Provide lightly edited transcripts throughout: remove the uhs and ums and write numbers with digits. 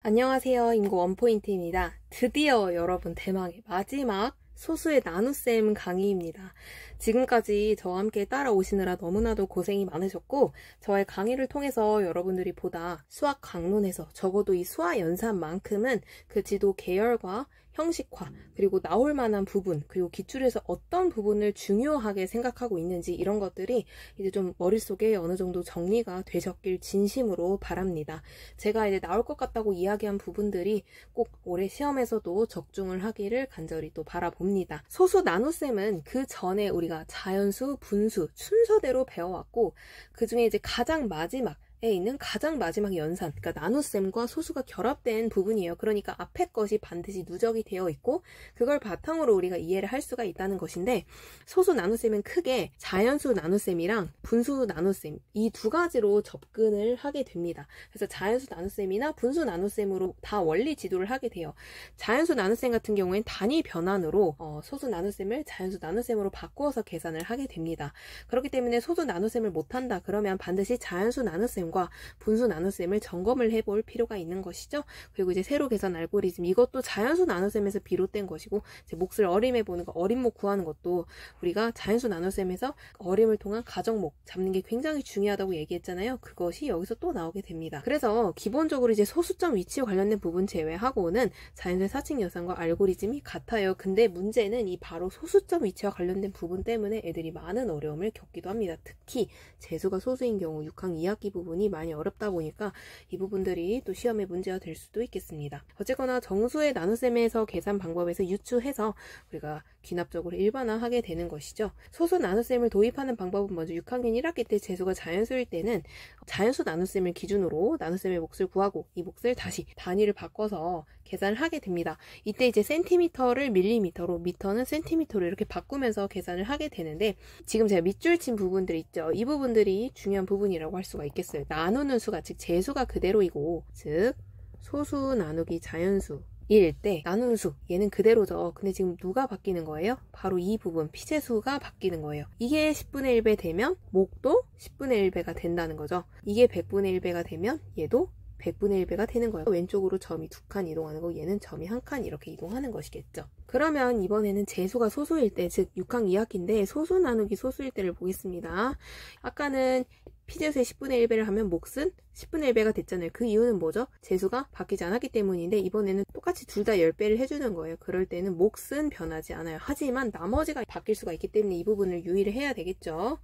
안녕하세요. 인고 원포인트입니다. 드디어 여러분 대망의 마지막 소수의 나눗셈 강의입니다. 지금까지 저와 함께 따라오시느라 너무나도 고생이 많으셨고 저의 강의를 통해서 여러분들이 보다 수학 강론에서 적어도 이 수화 연산만큼은 그 지도 계열과 형식화, 그리고 나올 만한 부분, 그리고 기출에서 어떤 부분을 중요하게 생각하고 있는지 이런 것들이 이제 좀 머릿속에 어느 정도 정리가 되셨길 진심으로 바랍니다. 제가 이제 나올 것 같다고 이야기한 부분들이 꼭 올해 시험에서도 적중을 하기를 간절히 또 바라봅니다. 소수 나눗셈은 그 전에 우리가 자연수, 분수 순서대로 배워왔고 그 중에 이제 가장 마지막 에 있는 가장 마지막 연산, 그러니까 나눗셈과 소수가 결합된 부분이에요. 그러니까 앞에 것이 반드시 누적이 되어 있고 그걸 바탕으로 우리가 이해를 할 수가 있다는 것인데, 소수 나눗셈은 크게 자연수 나눗셈이랑 분수 나눗셈 이 두 가지로 접근을 하게 됩니다. 그래서 자연수 나눗셈이나 분수 나눗셈으로 다 원리 지도를 하게 돼요. 자연수 나눗셈 같은 경우에는 단위 변환으로 소수 나눗셈을 자연수 나눗셈으로 바꾸어서 계산을 하게 됩니다. 그렇기 때문에 소수 나눗셈을 못한다 그러면 반드시 자연수 나눗셈 과 분수 나눗셈을 점검을 해볼 필요가 있는 것이죠. 그리고 이제 세로 계산 알고리즘, 이것도 자연수 나눗셈에서 비롯된 것이고, 이제 몫을 어림해보는 거, 어림목 구하는 것도 우리가 자연수 나눗셈에서 어림을 통한 가정목 잡는 게 굉장히 중요하다고 얘기했잖아요. 그것이 여기서 또 나오게 됩니다. 그래서 기본적으로 이제 소수점 위치와 관련된 부분 제외하고는 자연수의 사칙 연산과 알고리즘이 같아요. 근데 문제는 이 바로 소수점 위치와 관련된 부분 때문에 애들이 많은 어려움을 겪기도 합니다. 특히 재수가 소수인 경우 6학년 2학기 부분이 많이 어렵다 보니까 이 부분들이 또 시험의 문제가 될 수도 있겠습니다. 어쨌거나 정수의 나눗셈에서 계산 방법에서 유추해서 우리가 귀납적으로 일반화하게 되는 것이죠. 소수 나눗셈을 도입하는 방법은 먼저 6학년 1학기 때 재수가 자연수일 때는 자연수 나눗셈을 기준으로 나눗셈의 몫을 구하고 이 몫을 다시 단위를 바꿔서 계산을 하게 됩니다. 이때 이제 센티미터를 밀리미터로, 미터는 센티미터로 이렇게 바꾸면서 계산을 하게 되는데, 지금 제가 밑줄 친 부분들 있죠. 이 부분들이 중요한 부분이라고 할 수가 있겠어요. 나누는 수가, 즉 재수가 그대로이고, 즉 소수 나누기 자연수 일 때 나누는 수, 얘는 그대로죠. 근데 지금 누가 바뀌는 거예요? 바로 이 부분, 피재수가 바뀌는 거예요. 이게 10분의 1배 되면 목도 10분의 1배가 된다는 거죠. 이게 100분의 1배가 되면 얘도 100분의 1배가 되는 거예요. 왼쪽으로 점이 2칸 이동하는 거, 얘는 점이 1칸 이렇게 이동하는 것이겠죠. 그러면 이번에는 재수가 소수일 때, 즉 6학년 2학기인데 소수 나누기 소수일 때를 보겠습니다. 아까는 피재수의 10분의 1배를 하면 몫은 10분의 1배가 됐잖아요. 그 이유는 뭐죠? 재수가 바뀌지 않았기 때문인데 이번에는 똑같이 둘 다 10배를 해주는 거예요. 그럴 때는 몫은 변하지 않아요. 하지만 나머지가 바뀔 수가 있기 때문에 이 부분을 유의를 해야 되겠죠.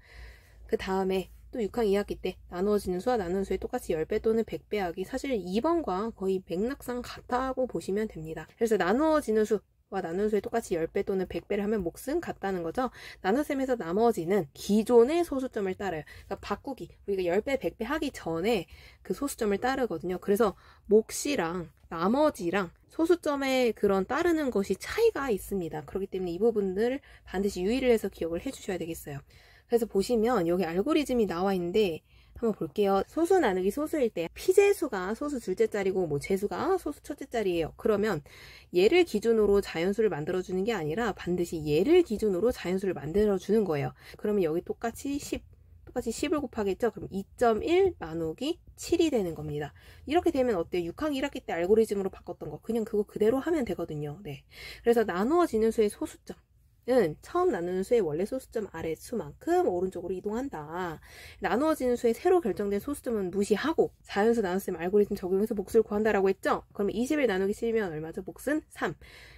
그 다음에 또 6학년 2학기 때 나누어지는 수와 나누는 수의 똑같이 10배 또는 100배 하기, 사실 2번과 거의 맥락상 같다고 보시면 됩니다. 그래서 나누어지는 수와 나누는 수의 똑같이 10배 또는 100배를 하면 몫은 같다는 거죠. 나눗셈에서 나머지는 기존의 소수점을 따라요. 그러니까 바꾸기, 우리가 10배, 100배 하기 전에 그 소수점을 따르거든요. 그래서 몫이랑 나머지랑 소수점의 그런 따르는 것이 차이가 있습니다. 그렇기 때문에 이 부분들을 반드시 유의를 해서 기억을 해주셔야 되겠어요. 그래서 보시면 여기 알고리즘이 나와 있는데 한번 볼게요. 소수 나누기 소수일 때 피재수가 소수 둘째 자리고 뭐 재수가 소수 첫째 자리예요. 그러면 얘를 기준으로 자연수를 만들어주는 게 아니라 반드시 얘를 기준으로 자연수를 만들어주는 거예요. 그러면 여기 똑같이 10을 곱하겠죠? 그럼 2.1 나누기 7이 되는 겁니다. 이렇게 되면 어때요? 6학년 1학기 때 알고리즘으로 바꿨던 거 그냥 그거 그대로 하면 되거든요. 네. 그래서 나누어지는 수의 소수점 은 처음 나누는 수의 원래 소수점 아래 수만큼 오른쪽으로 이동한다. 나누어지는 수의 새로 결정된 소수점은 무시하고 자연수 나눗셈 알고리즘 적용해서 몫을 구한다라고 했죠? 그러면 20을 나누기 7이면 얼마죠? 몫은 3.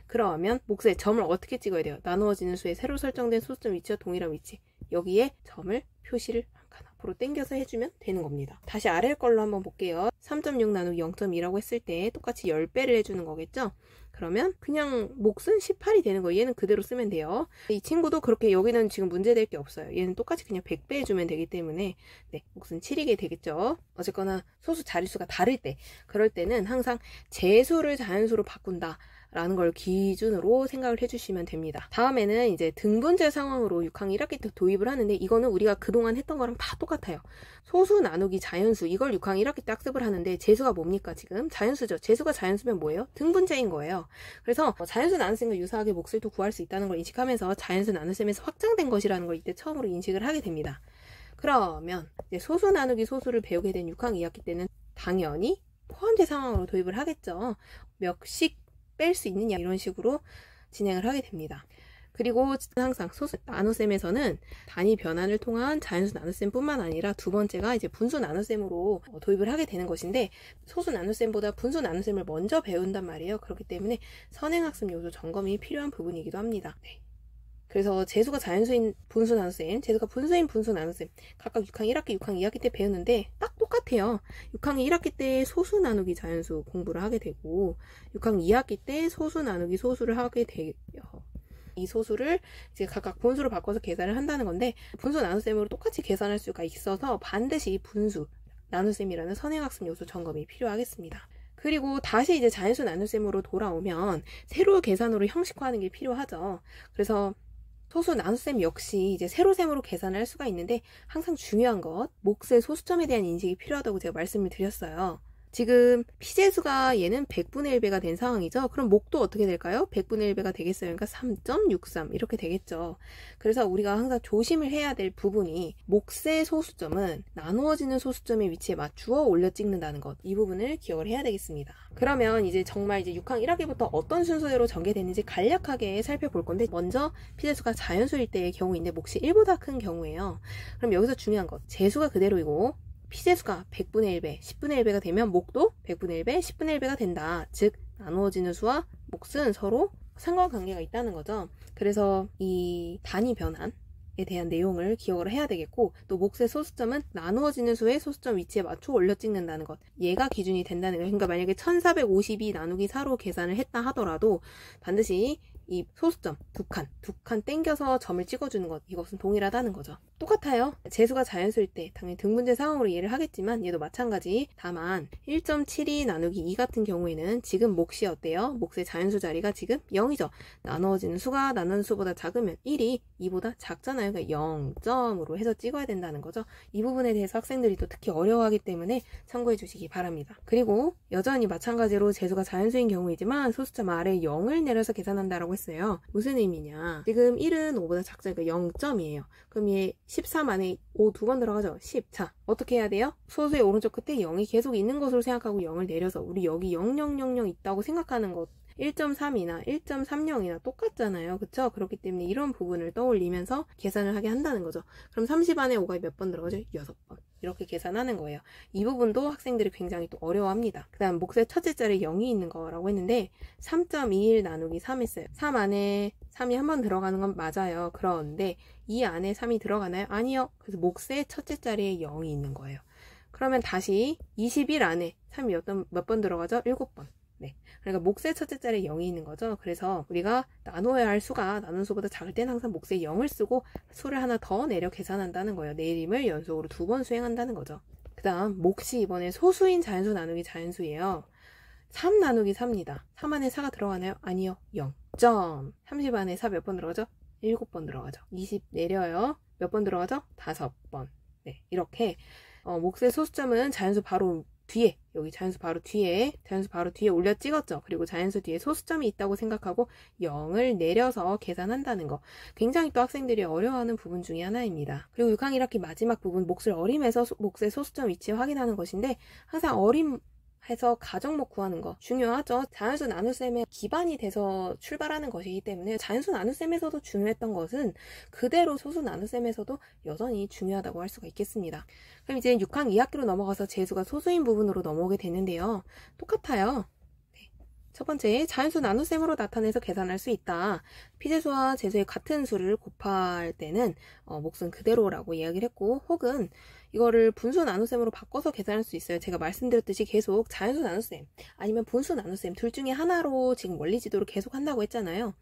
그러면 몫의 점을 어떻게 찍어야 돼요? 나누어지는 수의 새로 설정된 소수점 위치와 동일한 위치, 여기에 점을 표시를 한 칸 앞으로 당겨서 해주면 되는 겁니다. 다시 아래 걸로 한번 볼게요. 3.6 나누기 0.2라고 했을 때 똑같이 10배를 해주는 거겠죠? 그러면 그냥 몫은 18이 되는 거예요. 얘는 그대로 쓰면 돼요. 이 친구도 그렇게 여기는 지금 문제될 게 없어요. 얘는 똑같이 그냥 100배 해주면 되기 때문에 네, 몫은 7이게 되겠죠. 어쨌거나 소수 자릿수가 다를 때, 그럴 때는 항상 재수를 자연수로 바꾼다 라는 걸 기준으로 생각을 해주시면 됩니다. 다음에는 이제 등분제 상황으로 6학년 1학기 때 도입을 하는데, 이거는 우리가 그동안 했던 거랑 다 똑같아요. 소수 나누기 자연수, 이걸 6학년 1학기 때 학습을 하는데 재수가 뭡니까? 지금 자연수죠. 재수가 자연수면 뭐예요? 등분제인 거예요. 그래서 자연수 나눗셈과 유사하게 몫을 또 구할 수 있다는 걸 인식하면서 자연수 나눗셈에서 확장된 것이라는 걸 이때 처음으로 인식을 하게 됩니다. 그러면 이제 소수 나누기 소수를 배우게 된 6학년 2학기 때는 당연히 포함제 상황으로 도입을 하겠죠. 몇씩 뺄 수 있느냐 이런 식으로 진행을 하게 됩니다. 그리고 항상 소수 나눗셈에서는 단위 변환을 통한 자연수 나눗셈 뿐만 아니라 두 번째가 이제 분수 나눗셈으로 도입을 하게 되는 것인데, 소수 나눗셈보다 분수 나눗셈을 먼저 배운단 말이에요. 그렇기 때문에 선행학습 요소 점검이 필요한 부분이기도 합니다. 네. 그래서 재수가 자연수인 분수 나눗셈, 재수가 분수인 분수 나눗셈 각각 6항 1학기, 6항 2학기 때 배우는데 딱 똑같아요. 6항 1학기 때 소수 나누기 자연수 공부를 하게 되고 6항 2학기 때 소수 나누기 소수를 하게 돼요. 이 소수를 이제 각각 분수로 바꿔서 계산을 한다는 건데, 분수 나눗셈으로 똑같이 계산할 수가 있어서 반드시 분수 나눗셈이라는 선행학습 요소 점검이 필요하겠습니다. 그리고 다시 이제 자연수 나눗셈으로 돌아오면 세로 계산으로 형식화하는 게 필요하죠. 그래서 소수 나눗셈 역시 이제 세로셈으로 계산을 할 수가 있는데, 항상 중요한 것, 몫의 소수점에 대한 인식이 필요하다고 제가 말씀을 드렸어요. 지금 피재수가 얘는 100분의 1배가 된 상황이죠. 그럼 목도 어떻게 될까요? 100분의 1배가 되겠어요. 그러니까 3.63 이렇게 되겠죠. 그래서 우리가 항상 조심을 해야 될 부분이, 몫의 소수점은 나누어지는 소수점의 위치에 맞추어 올려 찍는다는 것, 이 부분을 기억을 해야 되겠습니다. 그러면 이제 정말 이제 6항 1학기부터 어떤 순서대로 전개되는지 간략하게 살펴볼 건데, 먼저 피재수가 자연수일 때의 경우인데 몫이 1보다 큰 경우예요. 그럼 여기서 중요한 것, 재수가 그대로이고 피재수가 100분의 1배, 10분의 1배가 되면 목도 100분의 1배, 10분의 1배가 된다. 즉 나누어지는 수와 몫은 서로 상관관계가 있다는 거죠. 그래서 이 단위 변환에 대한 내용을 기억을 해야 되겠고, 또 몫의 소수점은 나누어지는 수의 소수점 위치에 맞춰 올려 찍는다는 것, 얘가 기준이 된다는 거예요. 그러니까 만약에 1452 나누기 4로 계산을 했다 하더라도 반드시 이 소수점 두 칸 땡겨서 점을 찍어주는 것, 이것은 동일하다는 거죠. 똑같아요. 재수가 자연수일 때 당연히 등분제 상황으로 이해를 하겠지만 얘도 마찬가지. 다만 1.72 나누기 2 같은 경우에는 지금 몫이 어때요? 몫의 자연수 자리가 지금 0이죠. 나누어지는 수가 나누는 수보다 작으면 1이 2보다 작잖아요. 그러니까 0점으로 해서 찍어야 된다는 거죠. 이 부분에 대해서 학생들이 또 특히 어려워하기 때문에 참고해 주시기 바랍니다. 그리고 여전히 마찬가지로 재수가 자연수인 경우이지만 소수점 아래 0을 내려서 계산한다라고 했어요. 무슨 의미냐? 지금 1은 5보다 작으니까 0점이에요. 그럼 얘 13 안에 5 두 번 들어가죠. 10. 자, 어떻게 해야 돼요? 소수의 오른쪽 끝에 0이 계속 있는 것으로 생각하고 0을 내려서 우리 여기 0000 있다고 생각하는 것, 1.3이나 1.30이나 똑같잖아요. 그쵸? 그렇기 때문에 이런 부분을 떠올리면서 계산을 하게 한다는 거죠. 그럼 30 안에 5가 몇 번 들어가죠? 6번. 이렇게 계산하는 거예요. 이 부분도 학생들이 굉장히 또 어려워합니다. 그 다음 몫의 첫째 자리에 0이 있는 거라고 했는데 3.21 나누기 3 했어요. 3 안에 3이 한 번 들어가는 건 맞아요. 그런데 2 안에 3이 들어가나요? 아니요. 그래서 몫의 첫째 자리에 0이 있는 거예요. 그러면 다시 21 안에 3이 몇 번 들어가죠? 7번. 네. 그러니까 몫의 첫째 자리에 0이 있는 거죠. 그래서 우리가 나누어야 할 수가 나눈 수보다 작을 때는 항상 몫에 0을 쓰고 수를 하나 더 내려 계산한다는 거예요. 내림을 연속으로 2번 수행한다는 거죠. 그 다음 몫이 이번에 소수인 자연수 나누기 자연수예요. 3 나누기 4입니다. 3 안에 4가 들어가나요? 아니요. 0점. 30 안에 4 몇 번 들어가죠? 7번 들어가죠. 20 내려요. 몇 번 들어가죠? 5번. 네. 이렇게 몫의 소수점은 자연수 바로 뒤에, 여기 자연수 바로 뒤에 올려 찍었죠. 그리고 자연수 뒤에 소수점이 있다고 생각하고 0을 내려서 계산한다는 거, 굉장히 또 학생들이 어려워하는 부분 중에 하나입니다. 그리고 6항 1학기 마지막 부분, 몫을 어림해서 몫의 소수점 위치 확인하는 것인데, 항상 어림해서 가정목 구하는 거 중요하죠. 자연수 나눗셈의 기반이 돼서 출발하는 것이기 때문에 자연수 나눗셈에서도 중요했던 것은 그대로 소수 나눗셈에서도 여전히 중요하다고 할 수가 있겠습니다. 그럼 이제 6항 2학기로 넘어가서 재수가 소수인 부분으로 넘어오게 되는데요. 똑같아요. 네. 첫 번째, 자연수 나눗셈으로 나타내서 계산할 수 있다. 피재수와 재수의 같은 수를 곱할 때는 몫은 그대로라고 이야기를 했고, 혹은 이거를 분수 나눗셈으로 바꿔서 계산할 수 있어요. 제가 말씀드렸듯이 계속 자연수 나눗셈 아니면 분수 나눗셈 둘 중에 하나로 지금 원리 지도를 계속 한다고 했잖아요.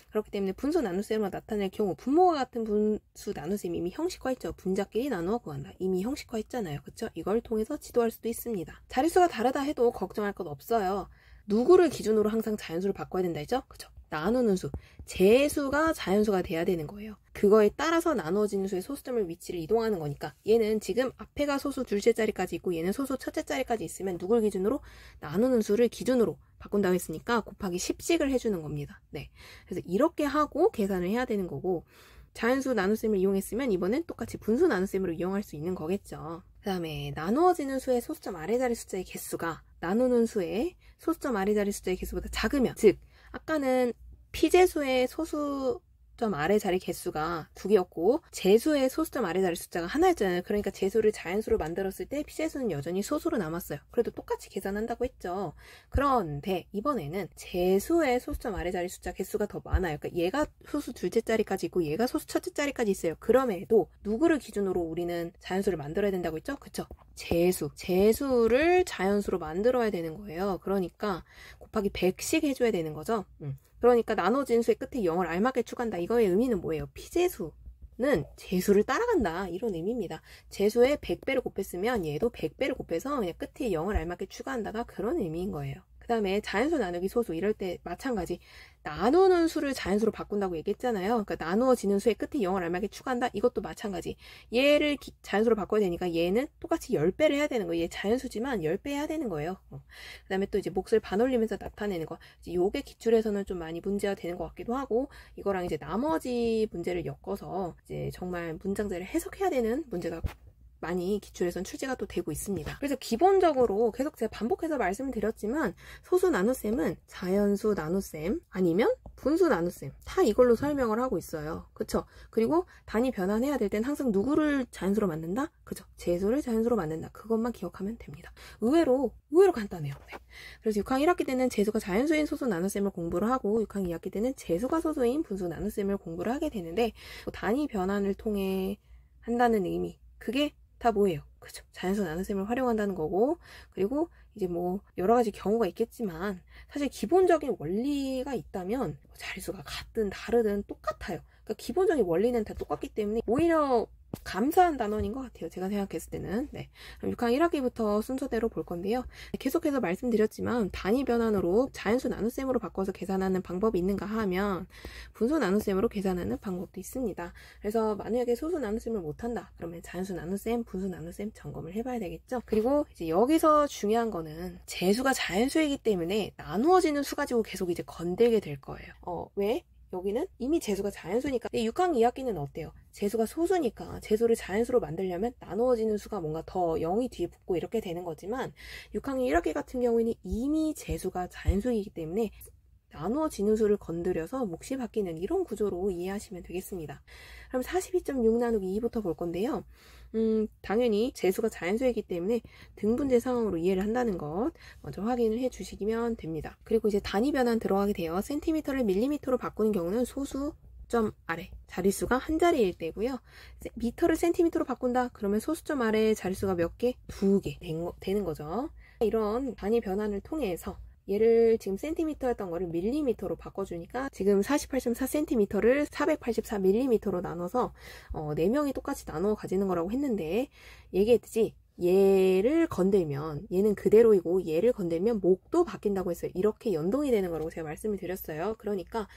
그렇기 때문에 분수 나눗셈으로 나타낼 경우 분모와 같은 분수 나눗셈이 이미 형식화했죠. 분자끼리 나누어 구한다. 이미 형식화했잖아요. 그쵸? 이걸 통해서 지도할 수도 있습니다. 자릿수가 다르다 해도 걱정할 것 없어요. 누구를 기준으로 항상 자연수를 바꿔야 된다 했죠? 그쵸? 나누는 수, 재수가 자연수가 돼야 되는 거예요. 그거에 따라서 나누어지는 수의 소수점을 위치를 이동하는 거니까, 얘는 지금 앞에가 소수 둘째 자리까지 있고 얘는 소수 첫째 자리까지 있으면 누굴 기준으로? 나누는 수를 기준으로 바꾼다고 했으니까 곱하기 10씩을 해주는 겁니다. 네. 그래서 이렇게 하고 계산을 해야 되는 거고, 자연수 나눗셈을 이용했으면 이번엔 똑같이 분수 나눗셈으로 이용할 수 있는 거겠죠. 그 다음에 나누어지는 수의 소수점 아래 자리 숫자의 개수가 나누는 수의 소수점 아래 자리 숫자의 개수보다 작으면, 즉 아까는 피제수의 소수점 아래 자리 개수가 2개였고 제수의 소수점 아래 자리 숫자가 하나였잖아요. 그러니까 제수를 자연수로 만들었을 때 피제수는 여전히 소수로 남았어요. 그래도 똑같이 계산한다고 했죠. 그런데 이번에는 제수의 소수점 아래 자리 숫자 개수가 더 많아요. 그러니까 얘가 소수 둘째 자리까지 있고 얘가 소수 첫째 자리까지 있어요. 그럼에도 누구를 기준으로 우리는 자연수를 만들어야 된다고 했죠? 그쵸? 제수를 자연수로 만들어야 되는 거예요. 그러니까 곱하기 100씩 해줘야 되는 거죠. 그러니까 나눠진 수의 끝에 0을 알맞게 추가한다. 이거의 의미는 뭐예요? 피제수는 제수를 따라간다. 이런 의미입니다. 제수에 100배를 곱했으면 얘도 100배를 곱해서 그냥 끝에 0을 알맞게 추가한다가 그런 의미인 거예요. 그 다음에 자연수 나누기 소수 이럴 때 마찬가지 나누는 수를 자연수로 바꾼다고 얘기했잖아요. 그러니까 나누어지는 수의 끝에 0을 알맞게 추가한다. 이것도 마찬가지. 얘를 자연수로 바꿔야 되니까 얘는 똑같이 10배를 해야 되는 거예요. 얘 자연수지만 10배 해야 되는 거예요. 그 다음에 또 이제 몫을 반올리면서 나타내는 거. 이제 요게 기출에서는 좀 많이 문제가 되는 것 같기도 하고, 이거랑 이제 나머지 문제를 엮어서 이제 정말 문장제를 해석해야 되는 문제가 많이 기출에선 출제가 또 되고 있습니다. 그래서 기본적으로 계속 제가 반복해서 말씀을 드렸지만 소수 나눗셈은 자연수 나눗셈 아니면 분수 나눗셈 다 이걸로 설명을 하고 있어요. 그쵸? 그리고 단위 변환해야 될 땐 항상 누구를 자연수로 만든다? 그죠? 제수를 자연수로 만든다. 그것만 기억하면 됩니다. 의외로 간단해요. 네. 그래서 6학년 1학기 때는 제수가 자연수인 소수 나눗셈을 공부를 하고 6학년 2학기 때는 제수가 소수인 분수 나눗셈을 공부를 하게 되는데 단위 변환을 통해 한다는 의미, 그게 다 뭐예요? 그죠? 자연수 나눗셈을 활용한다는 거고, 그리고 이제 뭐 여러 가지 경우가 있겠지만 사실 기본적인 원리가 있다면 자릿수가 같든 다르든 똑같아요. 그러니까 기본적인 원리는 다 똑같기 때문에 오히려 감사한 단원인 것 같아요. 제가 생각했을 때는. 네. 그럼 6학년 1학기부터 순서대로 볼 건데요. 계속해서 말씀드렸지만 단위 변환으로 자연수 나눗셈으로 바꿔서 계산하는 방법이 있는가 하면 분수 나눗셈으로 계산하는 방법도 있습니다. 그래서 만약에 소수 나눗셈을 못한다. 그러면 자연수 나눗셈, 분수 나눗셈 점검을 해봐야 되겠죠. 그리고 이제 여기서 중요한 거는 제수가 자연수이기 때문에 나누어지는 수 가지고 계속 이제 건들게 될 거예요. 왜? 여기는 이미 제수가 자연수니까. 근데 6학년 2학기는 어때요? 제수가 소수니까 제수를 자연수로 만들려면 나누어지는 수가 뭔가 더 0이 뒤에 붙고 이렇게 되는 거지만 6학년 1학기 같은 경우에는 이미 제수가 자연수이기 때문에 나누어지는 수를 건드려서 몫이 바뀌는 이런 구조로 이해하시면 되겠습니다. 그럼 42.6 나누기 2부터 볼 건데요. 당연히 제수가 자연수이기 때문에 등분제 상황으로 이해를 한다는 것 먼저 확인을 해 주시면 됩니다. 그리고 이제 단위 변환 들어가게 되어 센티미터를 밀리미터로 바꾸는 경우는 소수 점 아래 자릿수가 한 자리일 때고요. 미터를 센티미터로 바꾼다 그러면 소수점 아래 자릿수가 몇 개? 2개 되는 거죠. 이런 단위 변환을 통해서 얘를 지금 센티미터였던 거를 밀리미터로 바꿔주니까 지금 48.4cm를 484mm로 나눠서 4명이 똑같이 나눠 가지는 거라고 했는데 얘기했듯이 얘를 건들면 얘는 그대로이고 얘를 건들면 목도 바뀐다고 했어요. 이렇게 연동이 되는 거라고 제가 말씀을 드렸어요. 그러니까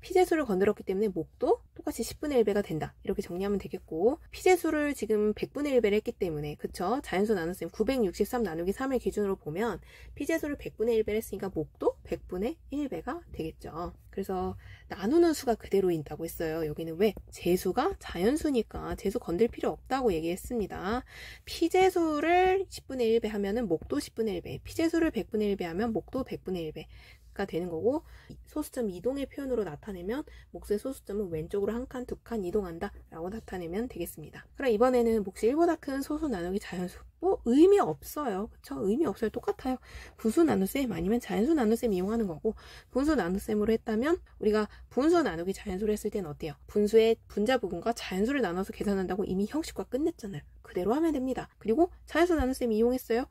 피제수를 건드렸기 때문에 목도 똑같이 10분의 1배가 된다. 이렇게 정리하면 되겠고 피제수를 지금 100분의 1배를 했기 때문에 그쵸? 자연수 나눗셈 963 나누기 3을 기준으로 보면 피제수를 100분의 1배를 했으니까 목도 100분의 1배가 되겠죠. 그래서 나누는 수가 그대로인다고 했어요. 여기는 왜? 제수가 자연수니까 제수 건들 필요 없다고 얘기했습니다. 피제수를 10분의 1배 하면은 목도 10분의 1배, 피제수를 100분의 1배 하면 목도 100분의 1배 가 되는 거고 소수점 이동의 표현으로 나타내면 몫의 소수점은 왼쪽으로 한 칸, 두 칸 이동한다 라고 나타내면 되겠습니다. 그럼 이번에는 몫이 1보다 큰 소수 나누기 자연수 뭐 의미 없어요. 그쵸? 의미 없어요. 똑같아요. 분수 나눗셈 아니면 자연수 나눗셈 이용하는 거고 분수 나눗셈으로 했다면 우리가 분수 나누기 자연수로 했을 때는 어때요? 분수의 분자 부분과 자연수를 나눠서 계산한다고 이미 형식과 끝냈잖아요. 그대로 하면 됩니다. 그리고 자연수 나눗셈 이용했어요.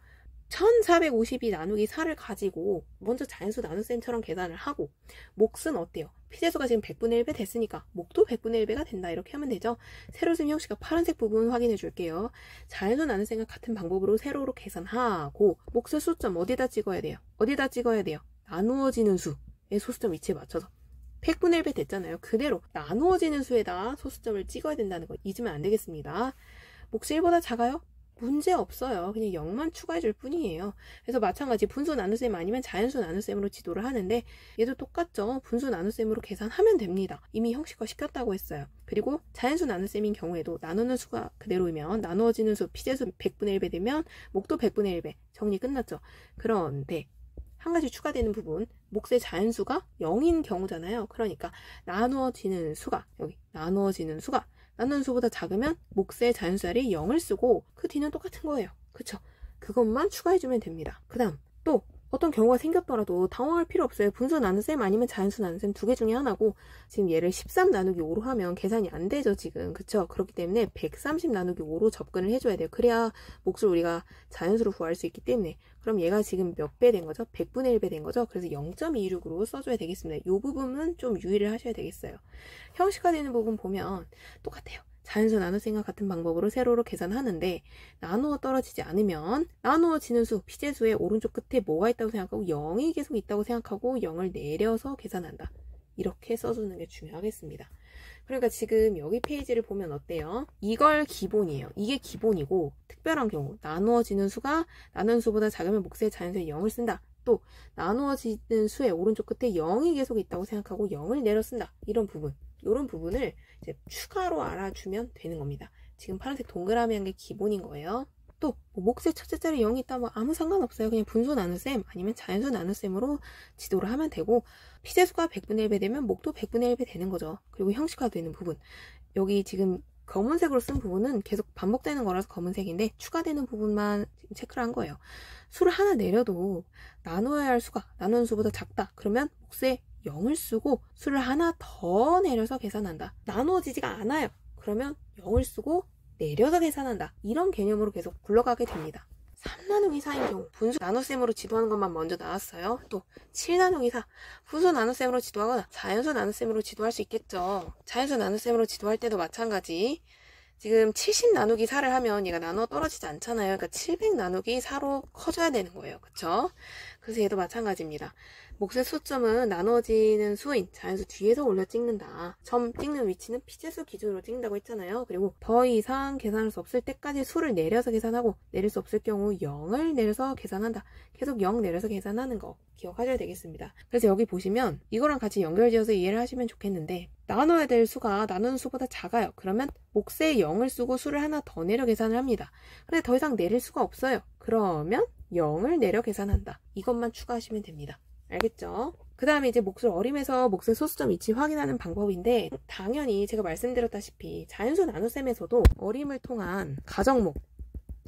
1452 나누기 4를 가지고 먼저 자연수 나눗셈처럼 계산을 하고 몫은 어때요? 피제수가 지금 100분의 1배 됐으니까 목도 100분의 1배가 된다. 이렇게 하면 되죠. 세로 쓴 형식과 파란색 부분 확인해 줄게요. 자연수 나눗셈과 같은 방법으로 세로로 계산하고 몫의 수점 어디다 찍어야 돼요? 어디다 찍어야 돼요? 나누어지는 수의 소수점 위치에 맞춰서 100분의 1배 됐잖아요. 그대로 나누어지는 수에다 소수점을 찍어야 된다는 거 잊으면 안 되겠습니다. 몫이 1보다 작아요? 문제 없어요. 그냥 0만 추가해 줄 뿐이에요. 그래서 마찬가지 분수 나눗셈 아니면 자연수 나눗셈으로 지도를 하는데 얘도 똑같죠. 분수 나눗셈으로 계산하면 됩니다. 이미 형식화 시켰다고 했어요. 그리고 자연수 나눗셈인 경우에도 나누는 수가 그대로이면 나누어지는 수 피제수 100분의 1배 되면 목도 100분의 1배 정리 끝났죠. 그런데 한 가지 추가되는 부분, 몫의 자연수가 0인 경우잖아요. 그러니까 나누어지는 수가, 여기 나누어지는 수가 나누는 수보다 작으면 몫의 자연수 자리에 0을 쓰고 그 뒤는 똑같은 거예요. 그쵸? 그것만 추가해주면 됩니다. 그 다음 또 어떤 경우가 생겼더라도 당황할 필요 없어요. 분수 나눗셈 아니면 자연수 나눗셈 두 개 중에 하나고 지금 얘를 13 나누기 5로 하면 계산이 안 되죠 지금. 그쵸? 그렇기 때문에 130 나누기 5로 접근을 해줘야 돼요. 그래야 몫을 우리가 자연수로 구할 수 있기 때문에. 그럼 얘가 지금 몇 배 된 거죠? 100분의 1배 된 거죠? 그래서 0.26으로 써줘야 되겠습니다. 이 부분은 좀 유의를 하셔야 되겠어요. 형식화되는 부분 보면 똑같아요. 자연수 나눗셈과 같은 방법으로 세로로 계산하는데 나누어 떨어지지 않으면 나누어지는 수, 피제수의 오른쪽 끝에 뭐가 있다고 생각하고 0이 계속 있다고 생각하고 0을 내려서 계산한다. 이렇게 써주는 게 중요하겠습니다. 그러니까 지금 여기 페이지를 보면 어때요? 이걸 기본이에요. 이게 기본이고 특별한 경우 나누어지는 수가 나누는 수보다 작으면 몫의 자연수에 0을 쓴다. 또 나누어지는 수의 오른쪽 끝에 0이 계속 있다고 생각하고 0을 내려 쓴다. 이런 부분. 이런 부분을 이제 추가로 알아주면 되는 겁니다. 지금 파란색 동그라미 한 게 기본인 거예요. 또 몫의 첫째 자리에 0이 있다 뭐 아무 상관없어요. 그냥 분수 나눗셈 아니면 자연수 나눗셈으로 지도를 하면 되고 피제수가 100분의 1배 되면 목도 100분의 1배 되는 거죠. 그리고 형식화되는 부분. 여기 지금 검은색으로 쓴 부분은 계속 반복되는 거라서 검은색인데 추가되는 부분만 체크를 한 거예요. 수를 하나 내려도 나누어야 할 수가 나누는 수보다 작다. 그러면 몫의 0을 쓰고 수를 하나 더 내려서 계산한다. 나누어지지가 않아요. 그러면 0을 쓰고 내려서 계산한다. 이런 개념으로 계속 굴러가게 됩니다. 3나누기 4인 경우 분수 나눗셈으로 지도하는 것만 먼저 나왔어요. 또 7나누기 4 분수 나눗셈으로 지도하거나 자연수 나눗셈으로 지도할 수 있겠죠. 자연수 나눗셈으로 지도할 때도 마찬가지. 지금 70 나누기 4를 하면 얘가 나누어 떨어지지 않잖아요. 그러니까 700 나누기 4로 커져야 되는 거예요. 그쵸? 그래서 얘도 마찬가지입니다. 몫의 수점은 나누어지는 수인 자연수 뒤에서 올려 찍는다. 점 찍는 위치는 피제수 기준으로 찍는다고 했잖아요. 그리고 더 이상 계산할 수 없을 때까지 수를 내려서 계산하고 내릴 수 없을 경우 0을 내려서 계산한다. 계속 0 내려서 계산하는 거 기억하셔야 되겠습니다. 그래서 여기 보시면 이거랑 같이 연결지어서 이해를 하시면 좋겠는데 나눠야 될 수가 나누는 수보다 작아요. 그러면 몫에 0을 쓰고 수를 하나 더 내려 계산을 합니다. 근데 더 이상 내릴 수가 없어요. 그러면 0을 내려 계산한다. 이것만 추가하시면 됩니다. 알겠죠? 그 다음에 이제 몫을 어림해서 몫의 소수점 위치 확인하는 방법인데 당연히 제가 말씀드렸다시피 자연수 나눗셈에서도 어림을 통한 가정목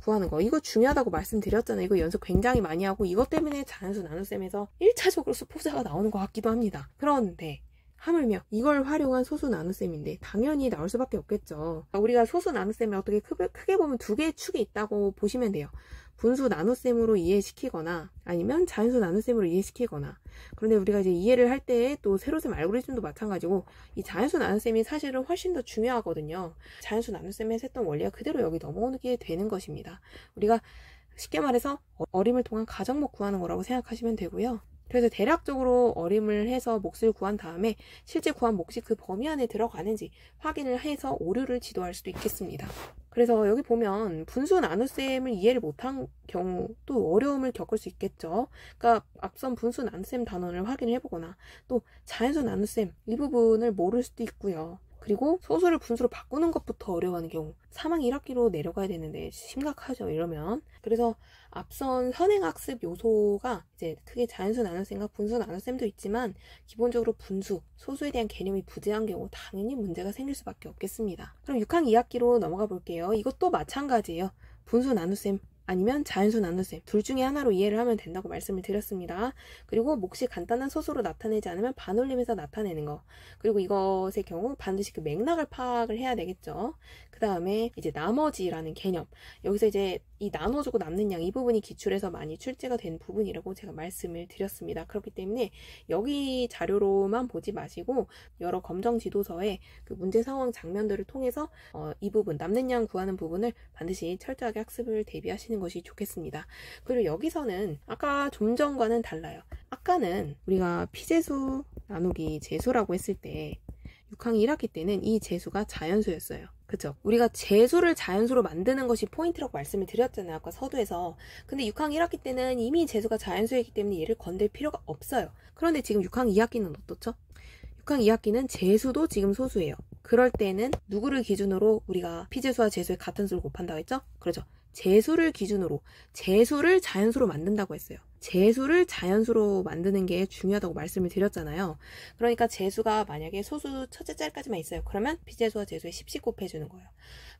구하는 거 이거 중요하다고 말씀드렸잖아요. 이거 연습 굉장히 많이 하고 이것 때문에 자연수 나눗셈에서 1차적으로 수포자가 나오는 것 같기도 합니다. 그런데 하물며 이걸 활용한 소수 나눗셈인데 당연히 나올 수밖에 없겠죠. 우리가 소수 나눗셈을 어떻게 크게 보면 두 개의 축이 있다고 보시면 돼요. 분수 나눗셈으로 이해시키거나 아니면 자연수 나눗셈으로 이해시키거나. 그런데 우리가 이제 이해를 할 때 또 세로셈 알고리즘도 마찬가지고 이 자연수 나눗셈이 사실은 훨씬 더 중요하거든요. 자연수 나눗셈에서 했던 원리가 그대로 여기 넘어오게 되는 것입니다. 우리가 쉽게 말해서 어림을 통한 가정목 구하는 거라고 생각하시면 되고요. 그래서 대략적으로 어림을 해서 몫을 구한 다음에 실제 구한 몫이 그 범위 안에 들어가는지 확인을 해서 오류를 지도할 수도 있겠습니다. 그래서 여기 보면 분수 나눗셈을 이해를 못한 경우 또 어려움을 겪을 수 있겠죠. 그러니까 앞선 분수 나눗셈 단원을 확인을 해보거나 또 자연수 나눗셈 이 부분을 모를 수도 있고요. 그리고 소수를 분수로 바꾸는 것부터 어려워하는 경우 3학 1학기로 내려가야 되는데 심각하죠 이러면. 그래서 앞선 선행학습 요소가 이제 크게 자연수 나눗셈과 분수 나눗셈도 있지만 기본적으로 분수, 소수에 대한 개념이 부재한 경우 당연히 문제가 생길 수밖에 없겠습니다. 그럼 6학 2학기로 넘어가 볼게요. 이것도 마찬가지예요. 분수 나눗셈 아니면 자연수 나눗셈 둘 중에 하나로 이해를 하면 된다고 말씀을 드렸습니다. 그리고 몫이 간단한 소수로 나타내지 않으면 반올림해서 나타내는 거. 그리고 이것의 경우 반드시 그 맥락을 파악을 해야 되겠죠. 그 다음에 이제 나머지라는 개념. 여기서 이제 이 나눠주고 남는 양 이 부분이 기출에서 많이 출제가 된 부분이라고 제가 말씀을 드렸습니다. 그렇기 때문에 여기 자료로만 보지 마시고 여러 검정 지도서의 그 문제 상황 장면들을 통해서 이 부분 남는 양 구하는 부분을 반드시 철저하게 학습을 대비하시는 것이 좋겠습니다. 그리고 여기서는 아까 좀 전과는 달라요. 아까는 우리가 피제수 나누기 제수라고 했을 때 6학년 1학기 때는 이 제수가 자연수였어요. 그쵸? 우리가 재수를 자연수로 만드는 것이 포인트라고 말씀을 드렸잖아요. 아까 서두에서. 근데 6항 1학기 때는 이미 재수가 자연수이기 때문에 얘를 건들 필요가 없어요. 그런데 지금 6항 2학기는 어떻죠? 6항 2학기는 재수도 지금 소수예요. 그럴 때는 누구를 기준으로 우리가 피재수와 재수의 같은 수를 곱한다고 했죠? 그렇죠. 재수를 기준으로 재수를 자연수로 만든다고 했어요. 재수를 자연수로 만드는 게 중요하다고 말씀을 드렸잖아요. 그러니까 재수가 만약에 소수 첫째 자리까지만 있어요. 그러면 피재수와 재수의 10씩 곱해주는 거예요.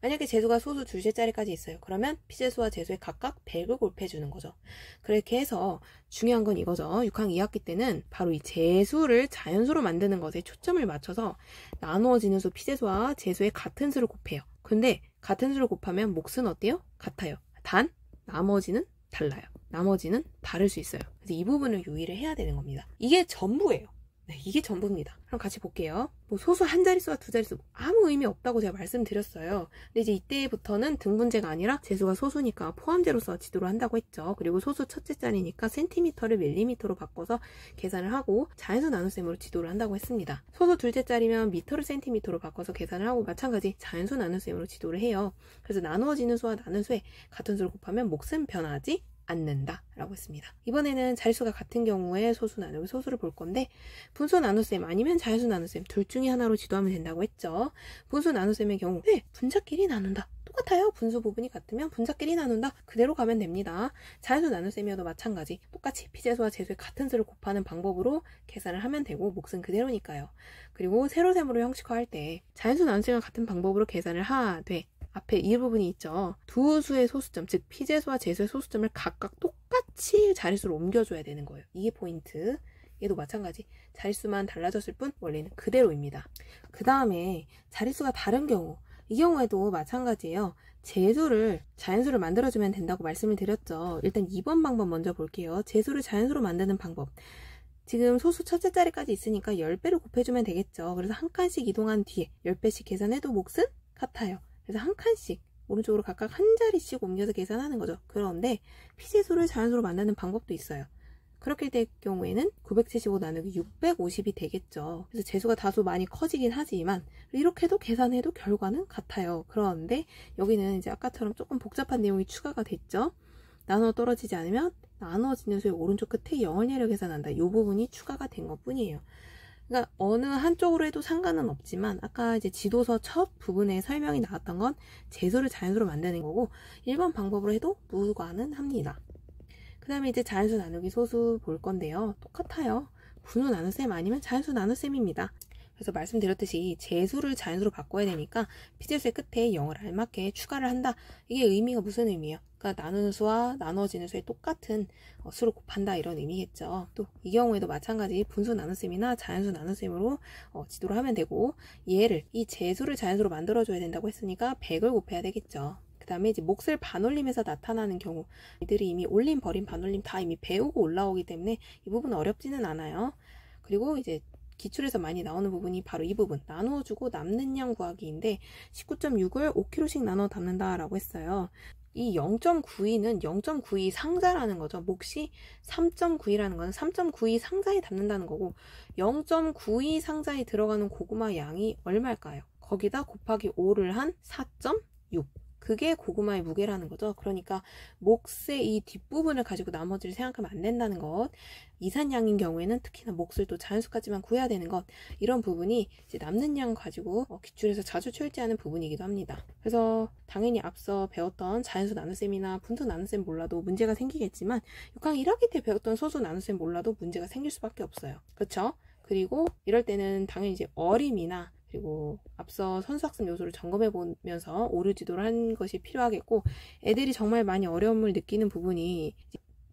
만약에 재수가 소수 둘째 자리까지 있어요. 그러면 피재수와 재수의 각각 100을 곱해주는 거죠. 그렇게 해서 중요한 건 이거죠. 6항 2학기 때는 바로 이 재수를 자연수로 만드는 것에 초점을 맞춰서 나누어지는 수 피재수와 재수의 같은 수를 곱해요. 근데 같은 수를 곱하면 몫은 어때요? 같아요. 단 나머지는 달라요. 나머지는 다를 수 있어요. 그래서 이 부분을 유의를 해야 되는 겁니다. 이게 전부예요. 네, 이게 전부입니다. 그럼 같이 볼게요. 뭐 소수 한 자릿수와 두 자릿수 아무 의미 없다고 제가 말씀드렸어요. 근데 이제 이때부터는 등분제가 아니라 재수가 소수니까 포함제로서 지도를 한다고 했죠. 그리고 소수 첫째 자리니까 센티미터를 밀리미터로 바꿔서 계산을 하고 자연수 나눗셈으로 지도를 한다고 했습니다. 소수 둘째 자리면 미터를 센티미터로 바꿔서 계산을 하고 마찬가지 자연수 나눗셈으로 지도를 해요. 그래서 나누어지는 수와 나눈 수에 같은 수를 곱하면 몫은 변하지 않는다 라고 했습니다. 이번에는 자릿수가 같은 경우에 소수 나누기 소수를 볼 건데 분수 나눗셈 아니면 자연수 나눗셈 둘 중에 하나로 지도하면 된다고 했죠. 분수 나눗셈의 경우 분자끼리 나눈다. 똑같아요. 분수 부분이 같으면 분자끼리 나눈다. 그대로 가면 됩니다. 자연수 나눗셈이어도 마찬가지 똑같이 피재수와 재수의 같은 수를 곱하는 방법으로 계산을 하면 되고 몫은 그대로니까요. 그리고 세로셈으로 형식화할 때 자연수 나눗셈과 같은 방법으로 계산을 하되 앞에 이 부분이 있죠. 두 수의 소수점, 즉 피재수와 재수의 소수점을 각각 똑같이 자릿수로 옮겨줘야 되는 거예요. 이게 포인트. 얘도 마찬가지. 자릿수만 달라졌을 뿐 원래는 그대로입니다. 그 다음에 자릿수가 다른 경우, 이 경우에도 마찬가지예요. 재수를 자연수를 만들어주면 된다고 말씀을 드렸죠. 일단 2번 방법 먼저 볼게요. 재수를 자연수로 만드는 방법. 지금 소수 첫째 자리까지 있으니까 10배를 곱해주면 되겠죠. 그래서 한 칸씩 이동한 뒤에 10배씩 계산해도 몫은 같아요. 그래서 한 칸씩 오른쪽으로 각각 한 자리씩 옮겨서 계산하는 거죠. 그런데 피재수를 자연수로 만드는 방법도 있어요. 그렇게 될 경우에는 975 나누기 650이 되겠죠. 그래서 재수가 다소 많이 커지긴 하지만 이렇게도 계산해도 결과는 같아요. 그런데 여기는 이제 아까처럼 조금 복잡한 내용이 추가가 됐죠. 나눠 떨어지지 않으면 나누어지는 수의 오른쪽 끝에 0을 내려 계산한다. 이 부분이 추가가 된 것 뿐이에요. 그러니까 어느 한쪽으로 해도 상관은 없지만 아까 이제 지도서 첫 부분에 설명이 나왔던 건 재수를 자연수로 만드는 거고 1번 방법으로 해도 무관은 합니다. 그 다음에 이제 자연수 나누기 소수 볼 건데요. 똑같아요. 분수 나눗셈 아니면 자연수 나눗셈입니다. 그래서 말씀드렸듯이 재수를 자연수로 바꿔야 되니까 피재수의 끝에 0을 알맞게 추가를 한다. 이게 의미가 무슨 의미예요? 그러니까 나누는 수와 나누어지는 수의 똑같은 수를 곱한다 이런 의미겠죠. 또 이 경우에도 마찬가지 분수 나눗셈이나 자연수 나눗셈으로 지도를 하면 되고 얘를 이 재수를 자연수로 만들어줘야 된다고 했으니까 100을 곱해야 되겠죠. 그 다음에 이제 몫을 반올림해서 나타나는 경우 이들이 이미 올림, 버림, 반올림 다 이미 배우고 올라오기 때문에 이 부분은 어렵지는 않아요. 그리고 이제 기출에서 많이 나오는 부분이 바로 이 부분 나누어주고 남는 양 구하기인데 19.6을 5kg씩 나눠 담는다 라고 했어요. 이 0.92는 0.92 상자라는 거죠. 몫이 3.92라는 거는 3.92 상자에 담는다는 거고 0.92 상자에 들어가는 고구마 양이 얼마일까요? 거기다 곱하기 5를 한 4.6 그게 고구마의 무게라는 거죠. 그러니까 몫의 이 뒷부분을 가지고 나머지를 생각하면 안 된다는 것. 이산양인 경우에는 특히나 몫을 또 자연수까지만 구해야 되는 것. 이런 부분이 이제 남는 양 가지고 기출에서 자주 출제하는 부분이기도 합니다. 그래서 당연히 앞서 배웠던 자연수 나눗셈이나 분수 나눗셈 몰라도 문제가 생기겠지만 6항 1학기 때 배웠던 소수 나눗셈 몰라도 문제가 생길 수밖에 없어요. 그렇죠? 그리고 이럴 때는 당연히 이제 어림이나 그리고 앞서 선수학습 요소를 점검해 보면서 오류 지도를 한 것이 필요하겠고 애들이 정말 많이 어려움을 느끼는 부분이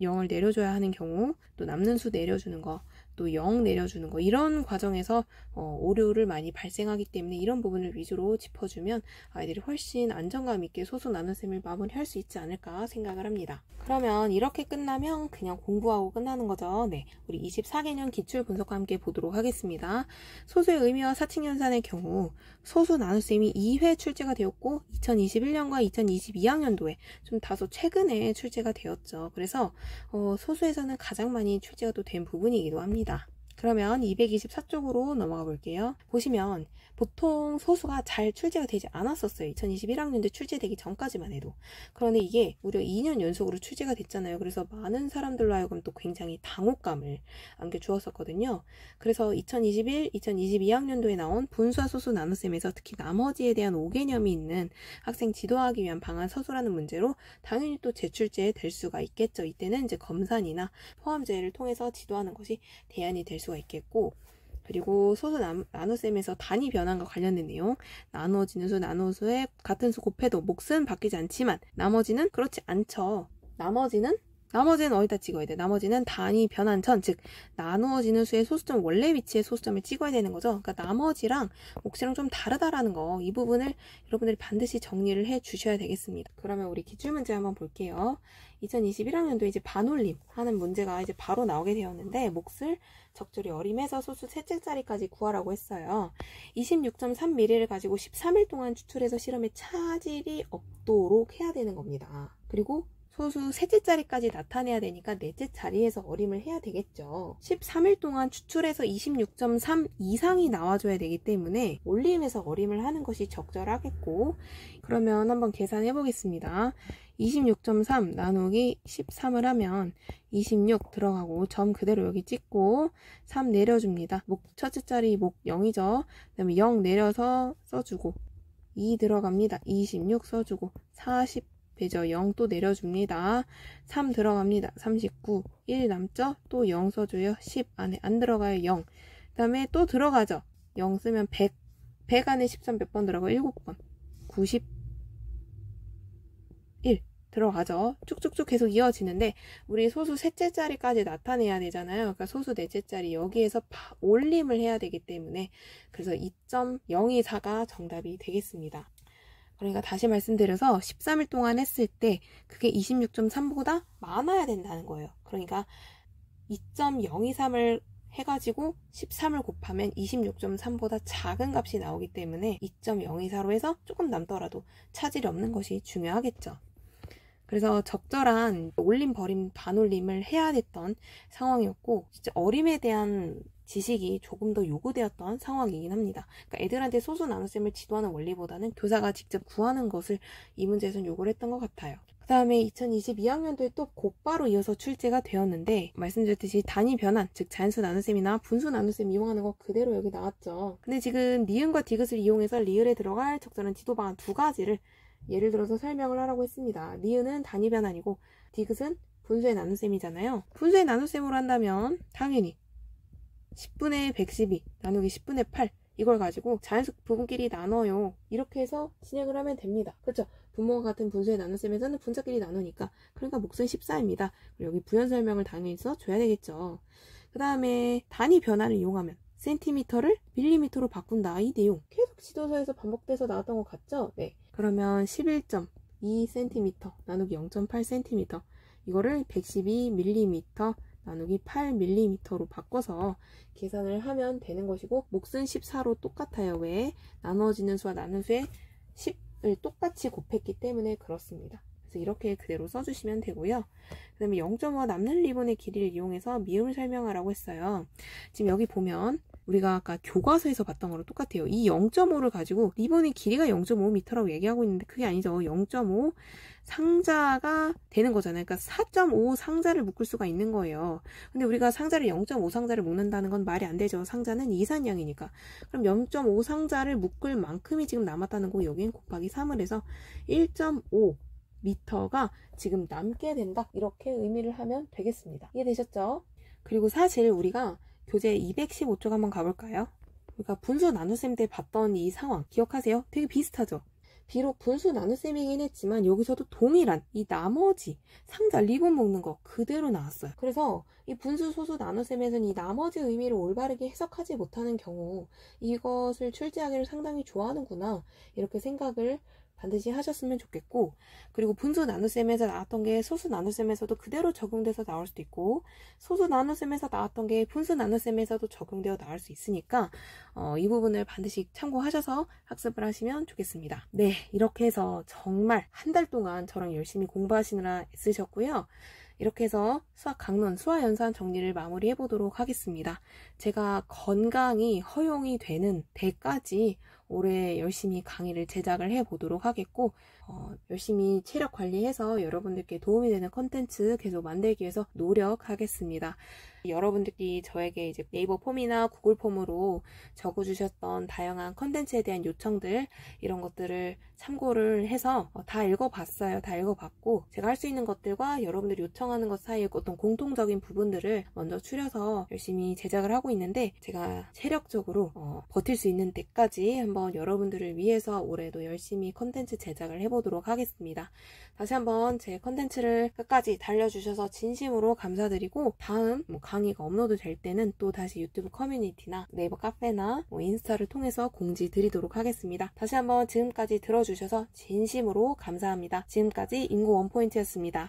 0을 내려줘야 하는 경우 또 남는 수 내려주는 거 또 0 내려주는 거 이런 과정에서 오류를 많이 발생하기 때문에 이런 부분을 위주로 짚어주면 아이들이 훨씬 안정감 있게 소수 나눗셈을 마무리할 수 있지 않을까 생각을 합니다. 그러면 이렇게 끝나면 그냥 공부하고 끝나는 거죠. 네, 우리 24개년 기출 분석과 함께 보도록 하겠습니다. 소수의 의미와 사칙연산의 경우 소수 나눗셈이 2회 출제가 되었고 2021년과 2022학년도에 좀 다소 최근에 출제가 되었죠. 그래서 소수에서는 가장 많이 출제가 또 된 부분이기도 합니다. 그러면 224쪽으로 넘어가 볼게요. 보시면 보통 소수가 잘 출제가 되지 않았었어요. 2021학년도에 출제되기 전까지만 해도. 그런데 이게 무려 2년 연속으로 출제가 됐잖아요. 그래서 많은 사람들로 하여금 또 굉장히 당혹감을 안겨주었었거든요. 그래서 2021, 2022학년도에 나온 분수와 소수 나눗셈에서 특히 나머지에 대한 5개념이 있는 학생 지도하기 위한 방안 서술하는 문제로 당연히 또 재출제 될 수가 있겠죠. 이때는 이제 검산이나 포함제를 통해서 지도하는 것이 대안이 될 수가 있겠고, 그리고 소수 나눗셈에서 단위 변환과 관련된 내용, 나누어지는 수, 나누수에 같은 수 곱해도 몫은 바뀌지 않지만 나머지는 그렇지 않죠. 나머지는 어디다 찍어야 돼? 나머지는 단위 변환 전, 즉 나누어지는 수의 소수점 원래 위치에 소수점을 찍어야 되는 거죠. 그러니까 나머지랑 몫이랑 좀 다르다라는 거, 이 부분을 여러분들이 반드시 정리를 해 주셔야 되겠습니다. 그러면 우리 기출문제 한번 볼게요. 2021학년도에 이제 반올림 하는 문제가 이제 바로 나오게 되었는데, 몫을 적절히 어림해서 소수 셋째 자리까지 구하라고 했어요. 26.3mm를 가지고 13일 동안 추출해서 실험에 차질이 없도록 해야 되는 겁니다. 그리고 소수 셋째 자리까지 나타내야 되니까 넷째 자리에서 어림을 해야 되겠죠. 13일 동안 추출해서 26.3 이상이 나와줘야 되기 때문에 올림해서 어림을 하는 것이 적절하겠고, 그러면 한번 계산해 보겠습니다. 26.3 나누기 13을 하면 26 들어가고 점 그대로 여기 찍고 3 내려줍니다. 첫째 자리 목 0이죠. 그 다음에 0 내려서 써주고 2 들어갑니다. 26 써주고 40 되죠. 0 또 내려줍니다. 3 들어갑니다. 39 1 남죠. 또 0 써줘요. 10 안에 안 들어가요. 0. 그 다음에 또 들어가죠. 0 쓰면 100 안에 13 몇 번 들어가요? 7번 91 들어가죠. 쭉쭉쭉 계속 이어지는데 우리 소수 셋째 자리까지 나타내야 되잖아요. 그러니까 소수 넷째 자리 여기에서 올림을 해야 되기 때문에, 그래서 2.024가 정답이 되겠습니다. 그러니까 다시 말씀드려서 13일 동안 했을 때 그게 26.3보다 많아야 된다는 거예요. 그러니까 2.023을 해가지고 13을 곱하면 26.3보다 작은 값이 나오기 때문에 2.024로 해서 조금 남더라도 차질이 없는 것이 중요하겠죠. 그래서 적절한 올림, 버림, 반올림을 해야 됐던 상황이었고, 진짜 어림에 대한 지식이 조금 더 요구되었던 상황이긴 합니다. 그러니까 애들한테 소수 나눗셈을 지도하는 원리보다는 교사가 직접 구하는 것을 이 문제에서는 요구를 했던 것 같아요. 그 다음에 2022학년도에 또 곧바로 이어서 출제가 되었는데, 말씀드렸듯이 단위 변환, 즉 자연수 나눗셈이나 분수 나눗셈 이용하는 거 그대로 여기 나왔죠. 근데 지금 니은과 디귿을 이용해서 리을에 들어갈 적절한 지도 방안 두 가지를 예를 들어서 설명을 하라고 했습니다. 니은은 단위 변환이고 디귿은 분수의 나눗셈이잖아요. 분수의 나눗셈으로 한다면 당연히 10분의 112 나누기 10분의 8 이걸 가지고 자연수 부분끼리 나눠요. 이렇게 해서 진행을 하면 됩니다. 그렇죠? 분모가 같은 분수의 나눗셈에서는 분자끼리 나누니까, 그러니까 몫은 14입니다. 그리고 여기 부연 설명을 당연히 써줘야 되겠죠. 그 다음에 단위 변환을 이용하면 센티미터를 밀리미터로 바꾼다. 이 내용 계속 지도서에서 반복돼서 나왔던 것 같죠? 네. 그러면 11.2cm 나누기 0.8cm 이거를 112mm 나누기 8mm로 바꿔서 계산을 하면 되는 것이고, 몫은 14로 똑같아요. 왜? 나누어지는 수와 나눗수에 10을 똑같이 곱했기 때문에 그렇습니다. 그래서 이렇게 그대로 써주시면 되고요. 그 다음에 0.5 남는 리본의 길이를 이용해서 미음을 설명하라고 했어요. 지금 여기 보면 우리가 아까 교과서에서 봤던 거랑 똑같아요. 이 0.5를 가지고 리본의 길이가 0.5m라고 얘기하고 있는데 그게 아니죠. 0.5 상자가 되는 거잖아요. 그러니까 4.5 상자를 묶을 수가 있는 거예요. 근데 우리가 상자를 0.5 상자를 묶는다는 건 말이 안 되죠. 상자는 이산양이니까. 그럼 0.5 상자를 묶을 만큼이 지금 남았다는 거, 여기는 곱하기 3을 해서 1.5 미터가 지금 남게 된다. 이렇게 의미를 하면 되겠습니다. 이해되셨죠? 그리고 사실 우리가 교재 215쪽 한번 가볼까요? 그러니까 분수 나눗셈 때 봤던 이 상황 기억하세요? 되게 비슷하죠? 비록 분수 나눗셈이긴 했지만 여기서도 동일한 이 나머지 상자 리본 묶는 거 그대로 나왔어요. 그래서 이 분수 소수 나눗셈에서는 이 나머지 의미를 올바르게 해석하지 못하는 경우 이것을 출제하기를 상당히 좋아하는구나, 이렇게 생각을 반드시 하셨으면 좋겠고, 그리고 분수 나눗셈에서 나왔던 게 소수 나눗셈에서도 그대로 적용돼서 나올 수도 있고, 소수 나눗셈에서 나왔던 게 분수 나눗셈에서도 적용되어 나올 수 있으니까 이 부분을 반드시 참고하셔서 학습을 하시면 좋겠습니다. 네, 이렇게 해서 정말 한 달 동안 저랑 열심히 공부하시느라 애쓰셨고요. 이렇게 해서 수학 강론, 수화 연산 정리를 마무리해 보도록 하겠습니다. 제가 건강이 허용이 되는 때까지 올해 열심히 강의를 제작을 해 보도록 하겠고, 열심히 체력 관리해서 여러분들께 도움이 되는 컨텐츠 계속 만들기 위해서 노력하겠습니다. 여러분들이 저에게 이제 네이버 폼이나 구글 폼으로 적어주셨던 다양한 컨텐츠에 대한 요청들, 이런 것들을 참고를 해서 다 읽어봤어요. 다 읽어봤고, 제가 할 수 있는 것들과 여러분들이 요청하는 것 사이에 어떤 공통적인 부분들을 먼저 추려서 열심히 제작을 하고 있는데, 제가 체력적으로 버틸 수 있는 때까지 한번 여러분들을 위해서 올해도 열심히 컨텐츠 제작을 해보도록 하겠습니다. 다시 한번 제 컨텐츠를 끝까지 달려주셔서 진심으로 감사드리고, 다음 강의가 업로드 될 때는 또 다시 유튜브 커뮤니티나 네이버 카페나 인스타를 통해서 공지 드리도록 하겠습니다. 다시 한번 지금까지 들어주셔서 진심으로 감사합니다. 지금까지 인구 원포인트였습니다.